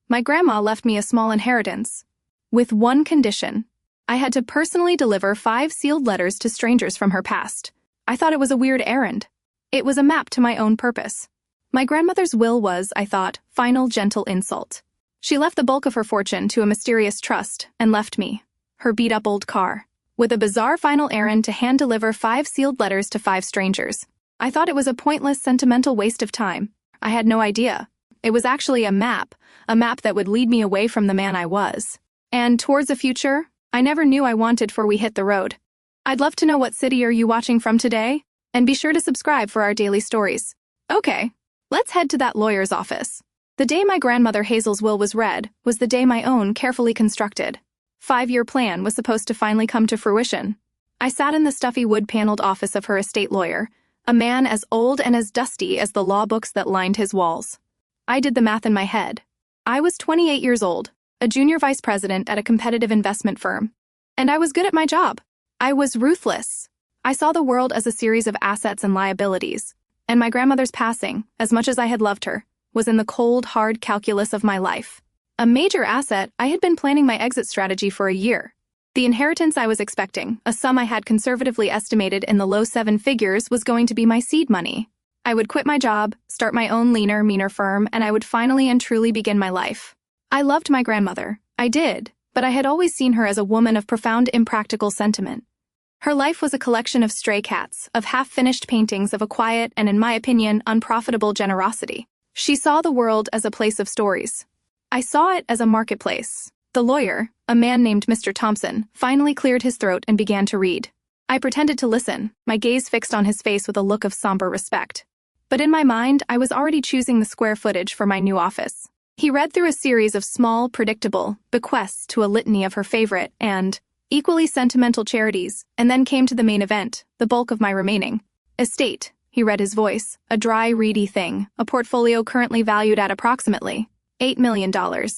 My grandma left me a small inheritance. With one condition. I had to personally deliver 5 sealed letters to strangers from her past. I thought it was a weird errand. It was a map to my own purpose. My grandmother's will was, I thought, final gentle insult. She left the bulk of her fortune to a mysterious trust and left me, her beat-up old car, with a bizarre final errand to hand-deliver 5 sealed letters to 5 strangers. I thought it was a pointless, sentimental waste of time. I had no idea. It was actually a map that would lead me away from the man I was. And towards a future I never knew I wanted before we hit the road. I'd love to know what city are you watching from today? And be sure to subscribe for our daily stories. Okay, let's head to that lawyer's office. The day my grandmother Hazel's will was read was the day my own carefully constructed 5-year plan was supposed to finally come to fruition. I sat in the stuffy wood-paneled office of her estate lawyer, a man as old and as dusty as the law books that lined his walls. I did the math in my head. I was 28 years old, a junior vice president at a competitive investment firm. And I was good at my job. I was ruthless. I saw the world as a series of assets and liabilities. And my grandmother's passing, as much as I had loved her, was in the cold, hard calculus of my life. A major asset, I had been planning my exit strategy for a year. The inheritance I was expecting, a sum I had conservatively estimated in the low 7 figures, was going to be my seed money. I would quit my job, start my own leaner, meaner firm, and I would finally and truly begin my life. I loved my grandmother. I did, but I had always seen her as a woman of profound impractical sentiment. Her life was a collection of stray cats, of half-finished paintings of a quiet and, in my opinion, unprofitable generosity. She saw the world as a place of stories. I saw it as a marketplace. The lawyer, a man named Mr. Thompson, finally cleared his throat and began to read. I pretended to listen, my gaze fixed on his face with a look of somber respect. But in my mind, I was already choosing the square footage for my new office. He read through a series of small, predictable bequests to a litany of her favorite and equally sentimental charities, and then came to the main event, the bulk of my remaining estate. He read his voice, a dry, reedy thing, a portfolio currently valued at approximately $8 million,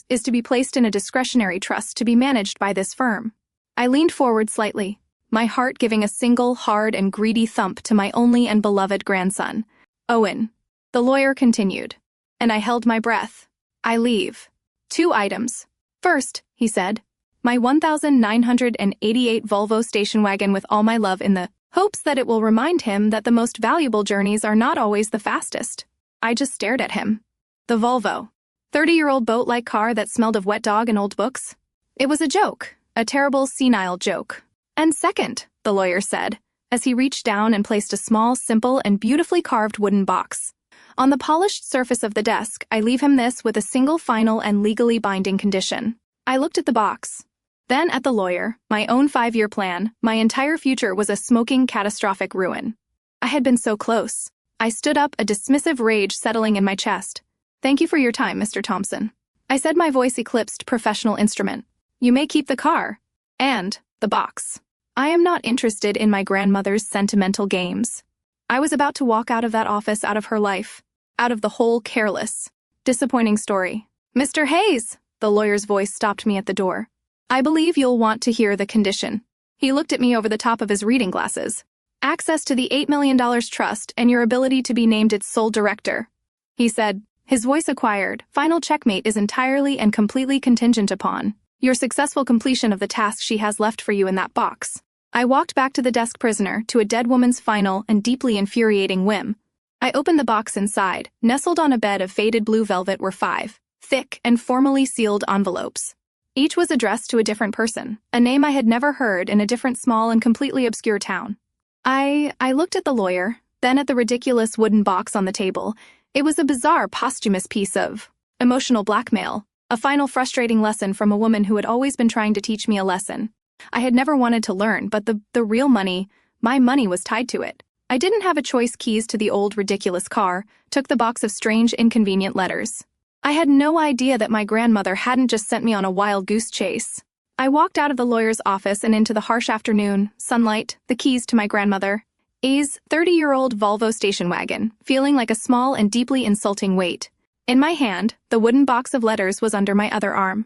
is to be placed in a discretionary trust to be managed by this firm. I leaned forward slightly, my heart giving a single, hard and greedy thump to my only and beloved grandson, Owen. The lawyer continued, and I held my breath. I leave 2 items. First, he said, my 1988 Volvo station wagon with all my love in the hopes that it will remind him that the most valuable journeys are not always the fastest. I just stared at him. The Volvo. 30-year-old boat-like car that smelled of wet dog and old books. It was a joke, a terrible, senile joke. And second, the lawyer said, as he reached down and placed a small, simple, and beautifully carved wooden box. On the polished surface of the desk, I leave him this with a single final and legally binding condition. I looked at the box. Then at the lawyer, my own 5-year plan. My entire future was a smoking, catastrophic ruin. I had been so close. I stood up, a dismissive rage settling in my chest. Thank you for your time, Mr. Thompson. I said, my voice eclipsed professional instrument. You may keep the car. And the box. I am not interested in my grandmother's sentimental games. I was about to walk out of that office, out of her life. Out of the whole careless, disappointing story. Mr. Hayes, the lawyer's voice stopped me at the door. I believe you'll want to hear the condition. He looked at me over the top of his reading glasses. Access to the $8 million trust and your ability to be named its sole director. He said, his voice acquired, final checkmate is entirely and completely contingent upon your successful completion of the task she has left for you in that box. I walked back to the desk prisoner, to a dead woman's final and deeply infuriating whim. I opened the box inside. Nestled on a bed of faded blue velvet were 5 thick and formally sealed envelopes. Each was addressed to a different person, a name I had never heard in a different small and completely obscure town. I looked at the lawyer, then at the ridiculous wooden box on the table. It was a bizarre, posthumous piece of emotional blackmail, a final frustrating lesson from a woman who had always been trying to teach me a lesson I had never wanted to learn, but the real money, my money, was tied to it. I didn't have a choice. Keys to the old, ridiculous car, took the box of strange, inconvenient letters. I had no idea that my grandmother hadn't just sent me on a wild goose chase. I walked out of the lawyer's office and into the harsh afternoon sunlight, the keys to my grandmother A's 30-year-old Volvo station wagon, feeling like a small and deeply insulting weight. In my hand, the wooden box of letters was under my other arm.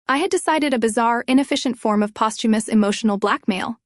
I had decided a bizarre, inefficient form of posthumous emotional blackmail.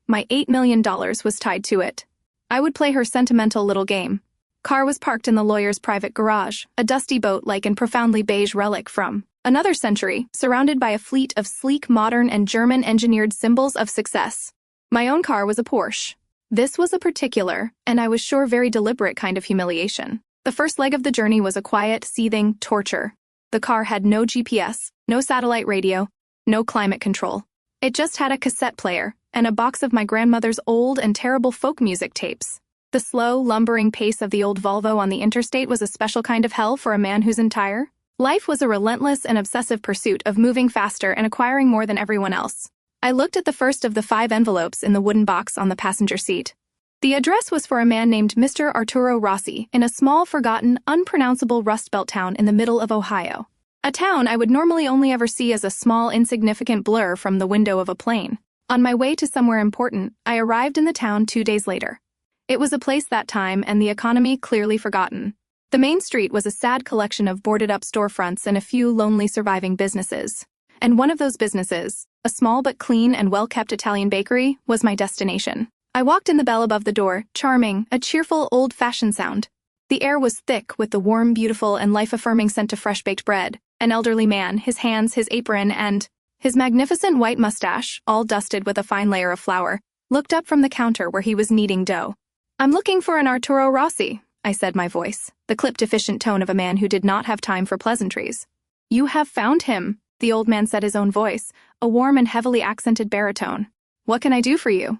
My $8 million was tied to it. I would play her sentimental little game. Car was parked in the lawyer's private garage, a dusty boat-like and profoundly beige relic from Another century, surrounded by a fleet of sleek, modern, and German-engineered symbols of success. My own car was a Porsche. This was a particular, and I was sure very deliberate kind of humiliation. The first leg of the journey was a quiet, seething torture. The car had no GPS, no satellite radio, no climate control. It just had a cassette player and a box of my grandmother's old and terrible folk music tapes. The slow, lumbering pace of the old Volvo on the interstate was a special kind of hell for a man whose entire life was a relentless and obsessive pursuit of moving faster and acquiring more than everyone else. I looked at the first of the 5 envelopes in the wooden box on the passenger seat. The address was for a man named Mr. Arturo Rossi in a small, forgotten, unpronounceable Rust Belt town in the middle of Ohio. A town I would normally only ever see as a small, insignificant blur from the window of a plane. On my way to somewhere important, I arrived in the town 2 days later. It was a place that time and the economy clearly forgotten. The main street was a sad collection of boarded-up storefronts and a few lonely surviving businesses. And one of those businesses, a small but clean and well-kept Italian bakery, was my destination. I walked in the bell above the door, charming, a cheerful, old-fashioned sound. The air was thick with the warm, beautiful, and life-affirming scent of fresh-baked bread. An elderly man, his hands, his apron, and his magnificent white mustache, all dusted with a fine layer of flour, looked up from the counter where he was kneading dough. "I'm looking for an Arturo Rossi," I said, my voice, the clipped, efficient tone of a man who did not have time for pleasantries. "You have found him," the old man said, his own voice, a warm and heavily accented baritone. "What can I do for you?"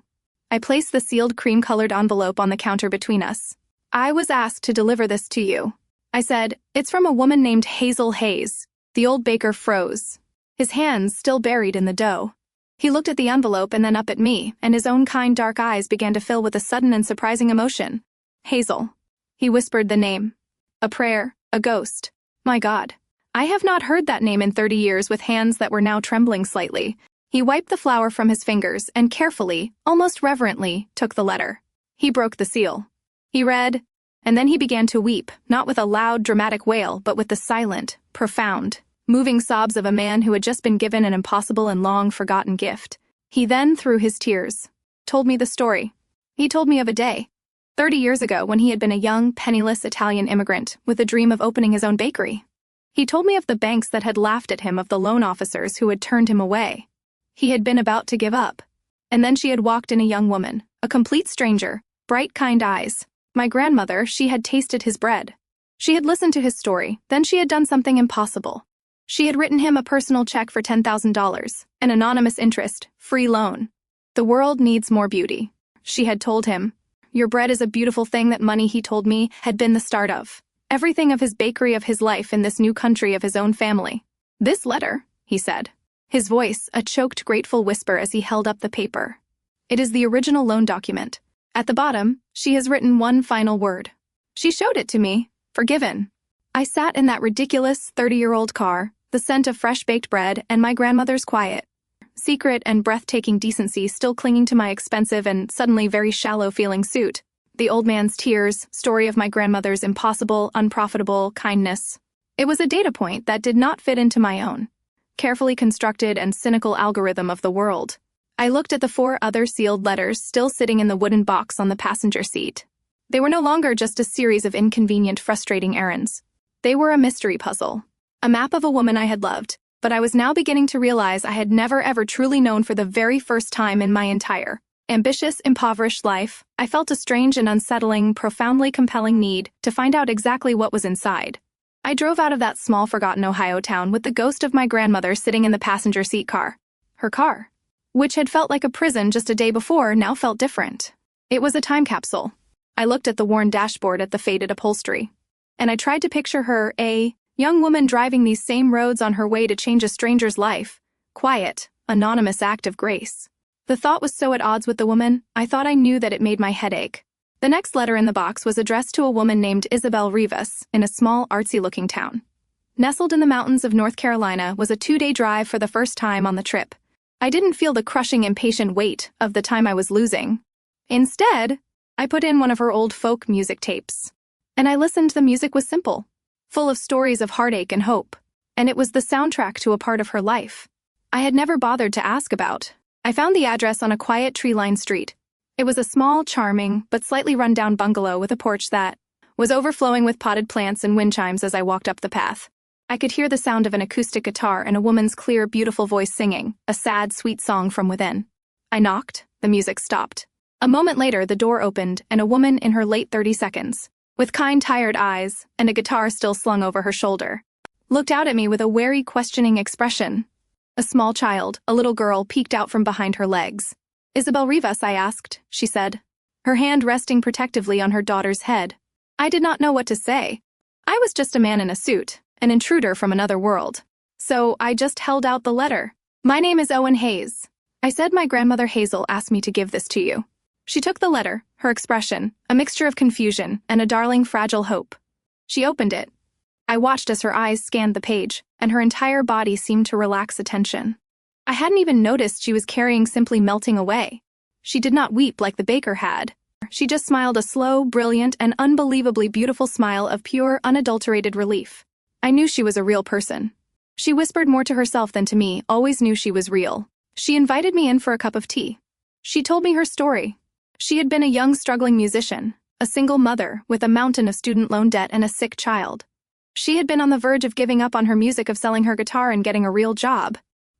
I placed the sealed cream-colored envelope on the counter between us. "I was asked to deliver this to you," I said. "It's from a woman named Hazel Hayes." The old baker froze, his hands still buried in the dough. He looked at the envelope and then up at me, and his own kind dark eyes began to fill with a sudden and surprising emotion. "Hazel." He whispered the name. A prayer, a ghost. My God. I have not heard that name in 30 years with hands that were now trembling slightly. He wiped the flour from his fingers and carefully, almost reverently, took the letter. He broke the seal. He read, and then he began to weep, not with a loud, dramatic wail, but with the silent, profound, moving sobs of a man who had just been given an impossible and long-forgotten gift. He then, through his tears, told me the story. He told me of a day, 30 years ago, when he had been a young, penniless Italian immigrant with a dream of opening his own bakery. He told me of the banks that had laughed at him, of the loan officers who had turned him away. He had been about to give up. And then she had walked in a young woman, a complete stranger, bright, kind eyes. My grandmother, she had tasted his bread. She had listened to his story, then she had done something impossible. She had written him a personal check for $10,000, an anonymous interest, free loan. "The world needs more beauty," she had told him. "Your bread is a beautiful thing." That money, he told me, had been the start of everything, of his bakery, of his life in this new country, of his own family. "This letter," he said, his voice a choked, grateful whisper as he held up the paper. "It is the original loan document. At the bottom, she has written one final word." She showed it to me. "Forgiven." I sat in that ridiculous 30-year-old car, the scent of fresh-baked bread and my grandmother's quiet, secret and breathtaking decency still clinging to my expensive and suddenly very shallow-feeling suit. The old man's tears, story of my grandmother's impossible, unprofitable kindness. It was a data point that did not fit into my own carefully constructed and cynical algorithm of the world. I looked at the 4 other sealed letters still sitting in the wooden box on the passenger seat. They were no longer just a series of inconvenient, frustrating errands. They were a mystery puzzle, a map of a woman I had loved, but I was now beginning to realize I had never ever truly known. For the very first time in my entire, ambitious, impoverished life, I felt a strange and unsettling, profoundly compelling need to find out exactly what was inside. I drove out of that small, forgotten Ohio town with the ghost of my grandmother sitting in the passenger seat car. Her car, which had felt like a prison just a day before, now felt different. It was a time capsule. I looked at the worn dashboard, at the faded upholstery, and I tried to picture her, a young woman driving these same roads on her way to change a stranger's life. Quiet, anonymous act of grace. The thought was so at odds with the woman, I thought I knew that it made my head ache. The next letter in the box was addressed to a woman named Isabel Rivas in a small, artsy-looking town. Nestled in the mountains of North Carolina was a 2-day drive for the first time on the trip. I didn't feel the crushing, impatient weight of the time I was losing. Instead, I put in one of her old folk music tapes. And I listened. The music was simple, full of stories of heartache and hope. And it was the soundtrack to a part of her life I had never bothered to ask about. I found the address on a quiet, tree-lined street. It was a small, charming, but slightly run-down bungalow with a porch that was overflowing with potted plants and wind chimes as I walked up the path. I could hear the sound of an acoustic guitar and a woman's clear, beautiful voice singing, a sad, sweet song from within. I knocked, the music stopped. A moment later, the door opened, and a woman in her late 30s, with kind, tired eyes, and a guitar still slung over her shoulder, looked out at me with a wary, questioning expression. A small child, a little girl, peeked out from behind her legs. "Isabel Rivas," I asked, she said, her hand resting protectively on her daughter's head. I did not know what to say. I was just a man in a suit, an intruder from another world. So I just held out the letter. "My name is Owen Hayes. I said my grandmother Hazel asked me to give this to you." She took the letter, her expression, a mixture of confusion and a darling, fragile hope. She opened it. I watched as her eyes scanned the page, and her entire body seemed to relax attention. I hadn't even noticed she was carrying simply melting away. She did not weep like the baker had. She just smiled a slow, brilliant, and unbelievably beautiful smile of pure, unadulterated relief. I knew she was a real person. She whispered more to herself than to me, always knew she was real. She invited me in for a cup of tea. She told me her story. She had been a young, struggling musician, a single mother with a mountain of student loan debt and a sick child. She had been on the verge of giving up on her music, of selling her guitar and getting a real job.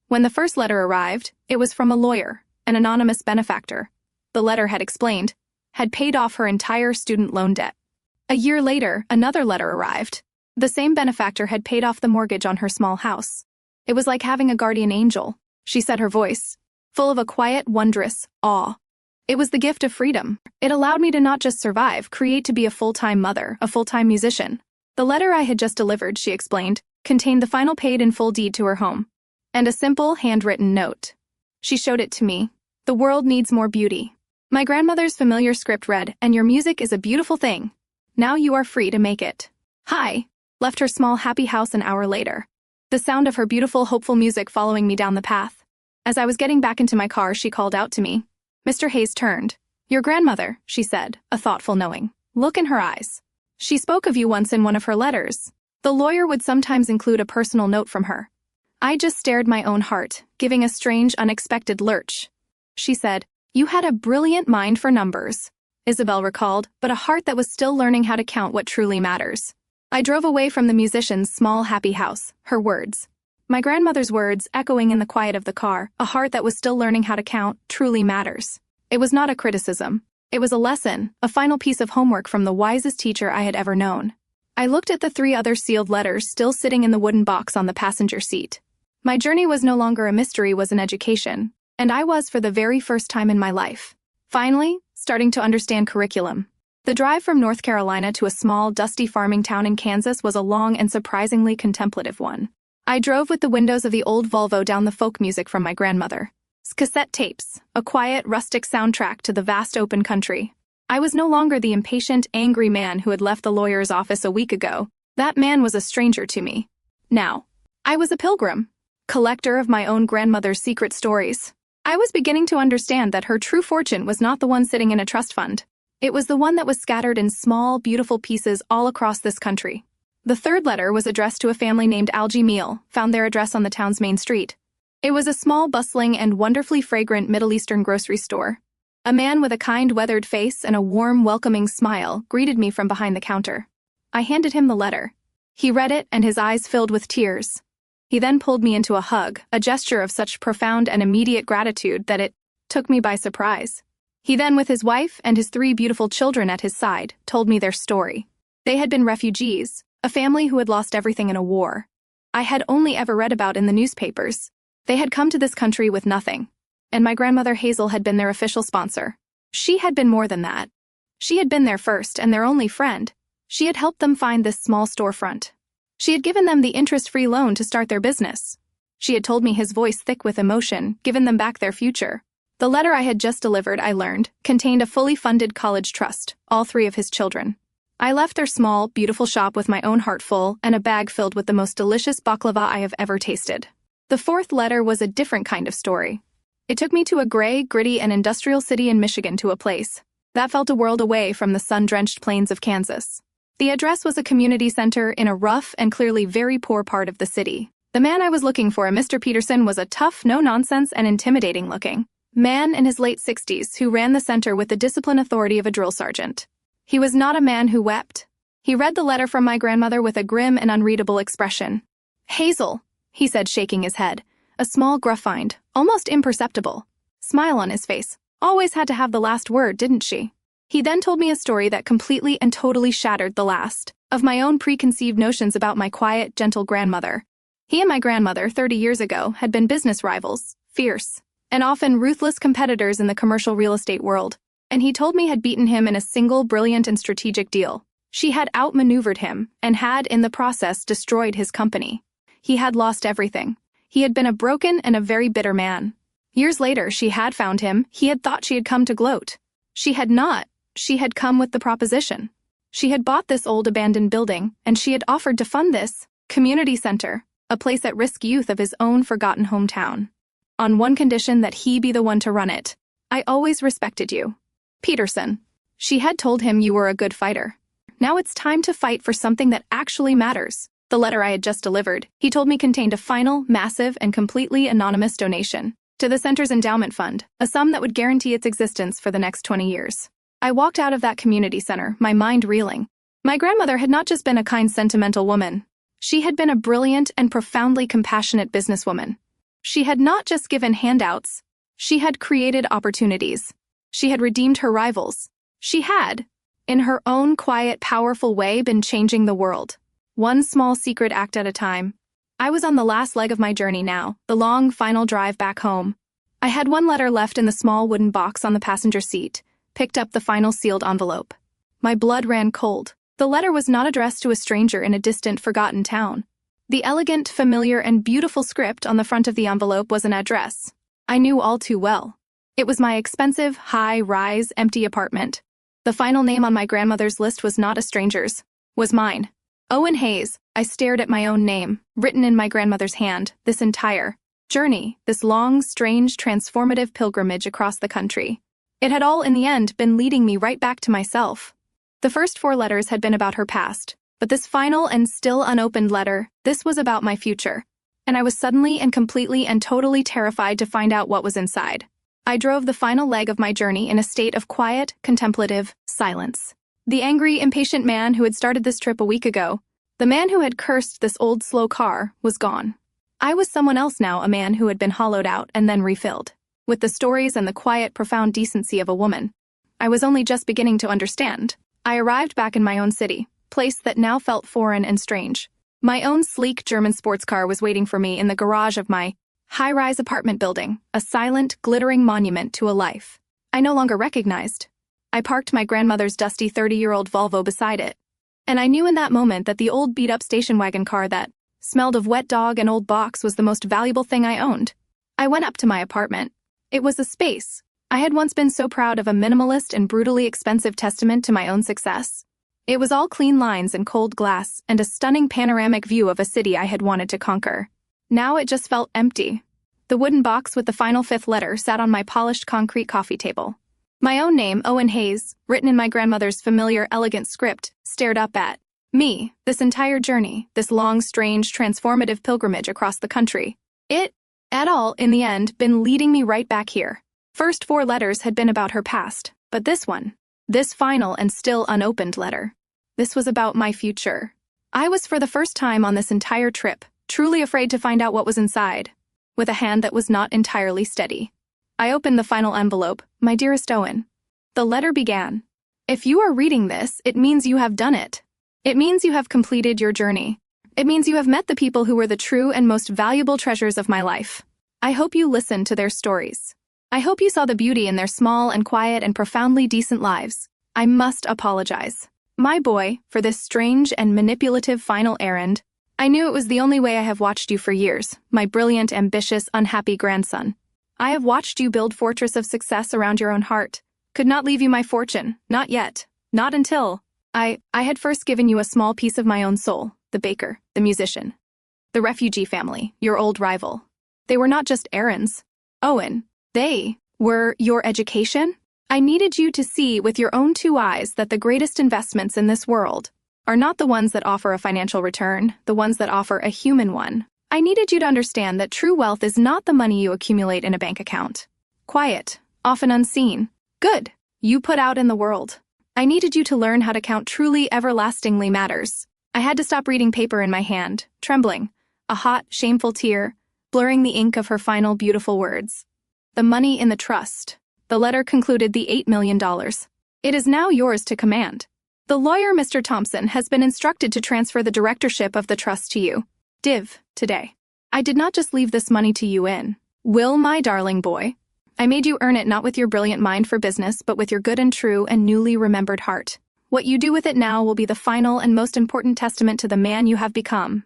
When the first letter arrived, it was from a lawyer, an anonymous benefactor. The letter had explained, had paid off her entire student loan debt. A year later, another letter arrived. The same benefactor had paid off the mortgage on her small house. It was like having a guardian angel, she said, her voice full of a quiet, wondrous awe. It was the gift of freedom. It allowed me to not just survive, create, to be a full-time mother, a full-time musician. The letter I had just delivered, she explained, contained the final paid-in-full deed to her home, and a simple, handwritten note. She showed it to me. "The world needs more beauty." My grandmother's familiar script read, "And your music is a beautiful thing. Now you are free to make it." Hi. Left her small, happy house an hour later. The sound of her beautiful, hopeful music following me down the path. As I was getting back into my car, she called out to me. Mr. Hayes turned. "Your grandmother," she said, a thoughtful, knowing look in her eyes. "She spoke of you once in one of her letters. The lawyer would sometimes include a personal note from her." I just stared, my own heart giving a strange, unexpected lurch. She said, "You had a brilliant mind for numbers," Isabel recalled, "but a heart that was still learning how to count what truly matters." I drove away from the musician's small, happy house, her words. My grandmother's words echoing in the quiet of the car, "A heart that was still learning how to count truly matters." It was not a criticism. It was a lesson, a final piece of homework from the wisest teacher I had ever known. I looked at the 3 other sealed letters still sitting in the wooden box on the passenger seat. My journey was no longer a mystery, was an education, and I was, for the very first time in my life, finally starting to understand curriculum. The drive from North Carolina to a small, dusty farming town in Kansas was a long and surprisingly contemplative one. I drove with the windows of the old Volvo down the folk music from my grandmother's cassette tapes, a quiet, rustic soundtrack to the vast open country. I was no longer the impatient, angry man who had left the lawyer's office a week ago. That man was a stranger to me. Now, I was a pilgrim, collector of my own grandmother's secret stories. I was beginning to understand that her true fortune was not the one sitting in a trust fund. It was the one that was scattered in small, beautiful pieces all across this country. The third letter was addressed to a family named Algie Meal, found their address on the town's main street. It was a small, bustling, and wonderfully fragrant Middle Eastern grocery store. A man with a kind, weathered face and a warm, welcoming smile greeted me from behind the counter. I handed him the letter. He read it, and his eyes filled with tears. He then pulled me into a hug, a gesture of such profound and immediate gratitude that it took me by surprise. He then, with his wife and his 3 beautiful children at his side, told me their story. They had been refugees, a family who had lost everything in a war I had only ever read about in the newspapers. They had come to this country with nothing, and my grandmother Hazel had been their official sponsor. She had been more than that. She had been their first and their only friend. She had helped them find this small storefront. She had given them the interest-free loan to start their business. She had told me, his voice thick with emotion, given them back their future. The letter I had just delivered, I learned, contained a fully funded college trust, all 3 of his children. I left their small, beautiful shop with my own heart full and a bag filled with the most delicious baklava I have ever tasted. The 4th letter was a different kind of story. It took me to a gray, gritty, and industrial city in Michigan, to a place that felt a world away from the sun-drenched plains of Kansas. The address was a community center in a rough and clearly very poor part of the city. The man I was looking for, Mr. Peterson, was a tough, no-nonsense, and intimidating-looking man in his late 60s who ran the center with the discipline authority of a drill sergeant. He was not a man who wept. He read the letter from my grandmother with a grim and unreadable expression. Hazel, he said, shaking his head. A small gruff find, almost imperceptible. Smile on his face. Always had to have the last word, didn't she? He then told me a story that completely and totally shattered the last of my own preconceived notions about my quiet, gentle grandmother. He and my grandmother, 30 years ago, had been business rivals, fierce, and often ruthless competitors in the commercial real estate world, and he told me had beaten him in a single brilliant and strategic deal. She had outmaneuvered him and had, in the process, destroyed his company. He had lost everything. He had been a broken and a very bitter man. Years later, she had found him. He had thought she had come to gloat. She had not. She had come with the proposition. She had bought this old abandoned building, and she had offered to fund this community center, a place at risk youth of his own forgotten hometown. On one condition, that he be the one to run it. I always respected you, Peterson. She had told him, you were a good fighter. Now it's time to fight for something that actually matters. The letter I had just delivered, he told me, contained a final, massive, and completely anonymous donation to the center's endowment fund, a sum that would guarantee its existence for the next 20 years. I walked out of that community center, my mind reeling. My grandmother had not just been a kind, sentimental woman. She had been a brilliant and profoundly compassionate businesswoman. She had not just given handouts. She had created opportunities. She had redeemed her rivals. She had, in her own quiet, powerful way, been changing the world. One small secret act at a time. I was on the last leg of my journey now, the long, final drive back home. I had one letter left in the small wooden box on the passenger seat, picked up the final sealed envelope. My blood ran cold. The letter was not addressed to a stranger in a distant, forgotten town. The elegant, familiar, and beautiful script on the front of the envelope was an address I knew all too well. It was my expensive, high-rise, empty apartment. The final name on my grandmother's list was not a stranger's, was mine. Owen Hayes. I stared at my own name, written in my grandmother's hand, this entire journey, this long, strange, transformative pilgrimage across the country. It had all, in the end, been leading me right back to myself. The first 4 letters had been about her past, but this final and still unopened letter, this was about my future. And I was suddenly and completely and totally terrified to find out what was inside. I drove the final leg of my journey in a state of quiet, contemplative silence. The angry, impatient man who had started this trip a week ago, the man who had cursed this old, slow car, was gone. I was someone else now, a man who had been hollowed out and then refilled with the stories and the quiet, profound decency of a woman. I was only just beginning to understand. I arrived back in my own city, place that now felt foreign and strange. My own sleek German sports car was waiting for me in the garage of my high-rise apartment building, a silent, glittering monument to a life I no longer recognized. I parked my grandmother's dusty 30-year-old Volvo beside it, and I knew in that moment that the old beat-up station wagon car that smelled of wet dog and old box was the most valuable thing I owned. I went up to my apartment. It was a space I had once been so proud of, a minimalist and brutally expensive testament to my own success. It was all clean lines and cold glass and a stunning panoramic view of a city I had wanted to conquer. Now it just felt empty. The wooden box with the final 5th letter sat on my polished concrete coffee table. My own name, Owen Hayes, written in my grandmother's familiar, elegant script, stared up at me. This entire journey, this long, strange, transformative pilgrimage across the country. It had all, in the end, been leading me right back here. First 4 letters had been about her past, but this one, this final and still unopened letter, this was about my future. I was, for the first time on this entire trip, truly afraid to find out what was inside, with a hand that was not entirely steady. I opened the final envelope. My dearest Owen. The letter began. If you are reading this, it means you have done it. It means you have completed your journey. It means you have met the people who were the true and most valuable treasures of my life. I hope you listened to their stories. I hope you saw the beauty in their small and quiet and profoundly decent lives. I must apologize, my boy, for this strange and manipulative final errand. I knew it was the only way. I have watched you for years, my brilliant, ambitious, unhappy grandson. I have watched you build fortress of success around your own heart. Could not leave you my fortune, not yet, not until I had first given you a small piece of my own soul, the baker, the musician, the refugee family, your old rival. They were not just errands, Owen. They were your education. I needed you to see with your own 2 eyes that the greatest investments in this world are not the ones that offer a financial return, the ones that offer a human one. I needed you to understand that true wealth is not the money you accumulate in a bank account. Quiet, often unseen, good, you put out in the world. I needed you to learn how to count truly everlastingly matters. I had to stop reading paper in my hand, trembling, a hot, shameful tear, blurring the ink of her final beautiful words. The money in the trust. The letter concluded the $8 million. It is now yours to command. The lawyer, Mr. Thompson, has been instructed to transfer the directorship of the trust to you. Div, today. I did not just leave this money to you in will, my darling boy. I made you earn it not with your brilliant mind for business, but with your good and true and newly remembered heart. What you do with it now will be the final and most important testament to the man you have become.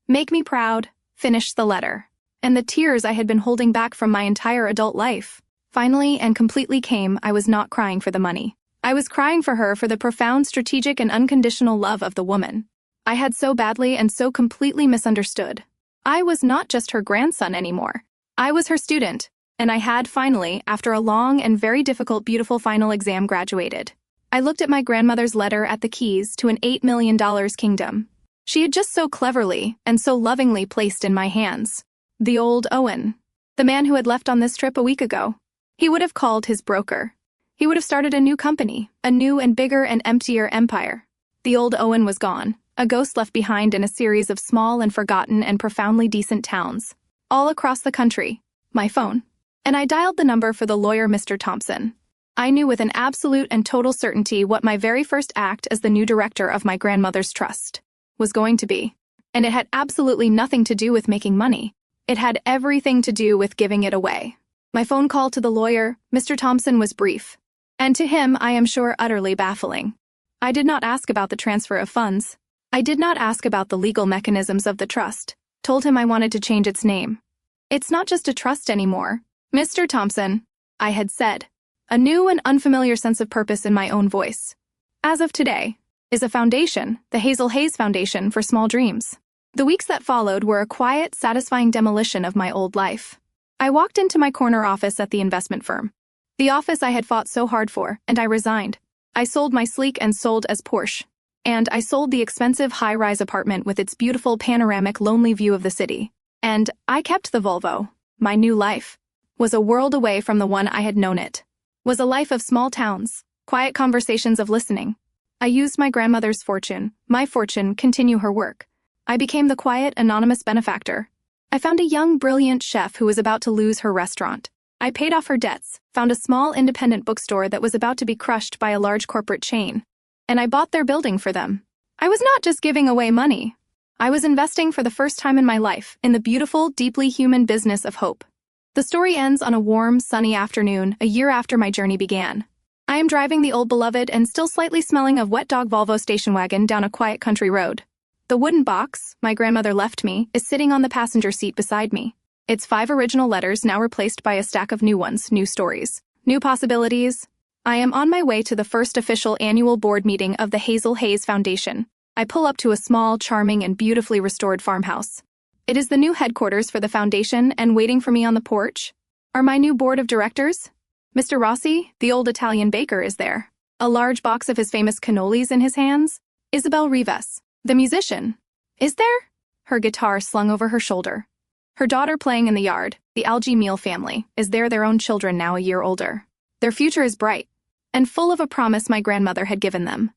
Make me proud. Finish the letter. And the tears I had been holding back from my entire adult life finally and completely came. I was not crying for the money. I was crying for her, for the profound, strategic, and unconditional love of the woman I had so badly and so completely misunderstood. I was not just her grandson anymore. I was her student, and I had finally, after a long and very difficult, beautiful final exam, graduated. I looked at my grandmother's letter at the keys to an $8 million kingdom. She had just so cleverly and so lovingly placed in my hands. The old Owen, the man who had left on this trip a week ago. He would have called his broker. He would have started a new company, a new and bigger and emptier empire. The old Owen was gone, a ghost left behind in a series of small and forgotten and profoundly decent towns, all across the country. My phone. And I dialed the number for the lawyer, Mr. Thompson. I knew with an absolute and total certainty what my very first act as the new director of my grandmother's trust was going to be. And it had absolutely nothing to do with making money. It had everything to do with giving it away. My phone call to the lawyer, Mr. Thompson, was brief. And to him, I am sure, utterly baffling. I did not ask about the transfer of funds. I did not ask about the legal mechanisms of the trust. Told him I wanted to change its name. It's not just a trust anymore, Mr. Thompson, I had said, a new and unfamiliar sense of purpose in my own voice. As of today, is a foundation, the Hazel Hayes Foundation for Small Dreams. The weeks that followed were a quiet, satisfying demolition of my old life. I walked into my corner office at the investment firm. The office I had fought so hard for, and I resigned. I sold my sleek and sold as Porsche. And I sold the expensive high-rise apartment with its beautiful panoramic lonely view of the city. And I kept the Volvo. My new life was a world away from the one I had known it. Was a life of small towns, quiet conversations of listening. I used my grandmother's fortune, my fortune, continue her work. I became the quiet, anonymous benefactor. I found a young, brilliant chef who was about to lose her restaurant. I paid off her debts, found a small independent bookstore that was about to be crushed by a large corporate chain. And I bought their building for them. I was not just giving away money. I was investing for the first time in my life in the beautiful, deeply human business of hope. The story ends on a warm, sunny afternoon, a year after my journey began. I am driving the old beloved and still slightly smelling of wet dog Volvo station wagon down a quiet country road. The wooden box my grandmother left me is sitting on the passenger seat beside me. Its 5 original letters now replaced by a stack of new ones, new stories, new possibilities. I am on my way to the first official annual board meeting of the Hazel Hayes Foundation. I pull up to a small, charming, and beautifully restored farmhouse. It is the new headquarters for the foundation, and waiting for me on the porch are my new board of directors. Mr. Rossi, the old Italian baker, is there. A large box of his famous cannolis in his hands. Isabel Rivas, the musician, is there, her guitar slung over her shoulder. Her daughter playing in the yard. The Algie Meal family is there, their own children now a year older. Their future is bright and full of a promise my grandmother had given them.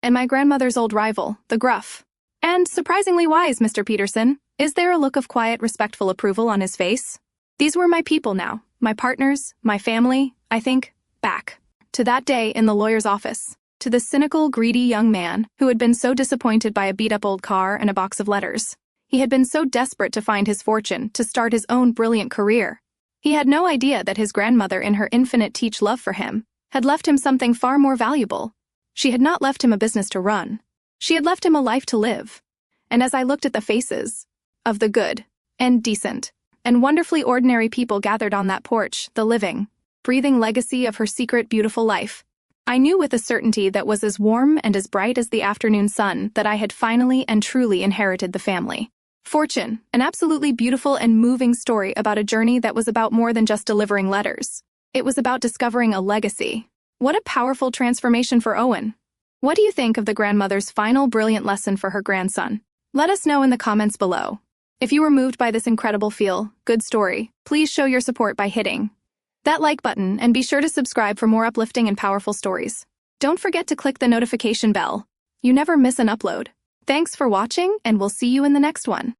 And my grandmother's old rival, the gruff and surprisingly wise Mr. Peterson, is there a look of quiet, respectful approval on his face? These were my people now, my partners, my family. I think back to that day in the lawyer's office, to the cynical, greedy young man who had been so disappointed by a beat-up old car and a box of letters. He had been so desperate to find his fortune, to start his own brilliant career. He had no idea that his grandmother, in her infinite teach love for him, had left him something far more valuable. She had not left him a business to run. She had left him a life to live. And as I looked at the faces of the good and decent and wonderfully ordinary people gathered on that porch, the living, breathing legacy of her secret, beautiful life, I knew with a certainty that was as warm and as bright as the afternoon sun that I had finally and truly inherited the family fortune, an absolutely beautiful and moving story about a journey that was about more than just delivering letters. It was about discovering a legacy. What a powerful transformation for Owen. What do you think of the grandmother's final brilliant lesson for her grandson? Let us know in the comments below. If you were moved by this incredible good story, please show your support by hitting that like button and be sure to subscribe for more uplifting and powerful stories. Don't forget to click the notification bell. You never miss an upload. Thanks for watching, and we'll see you in the next one.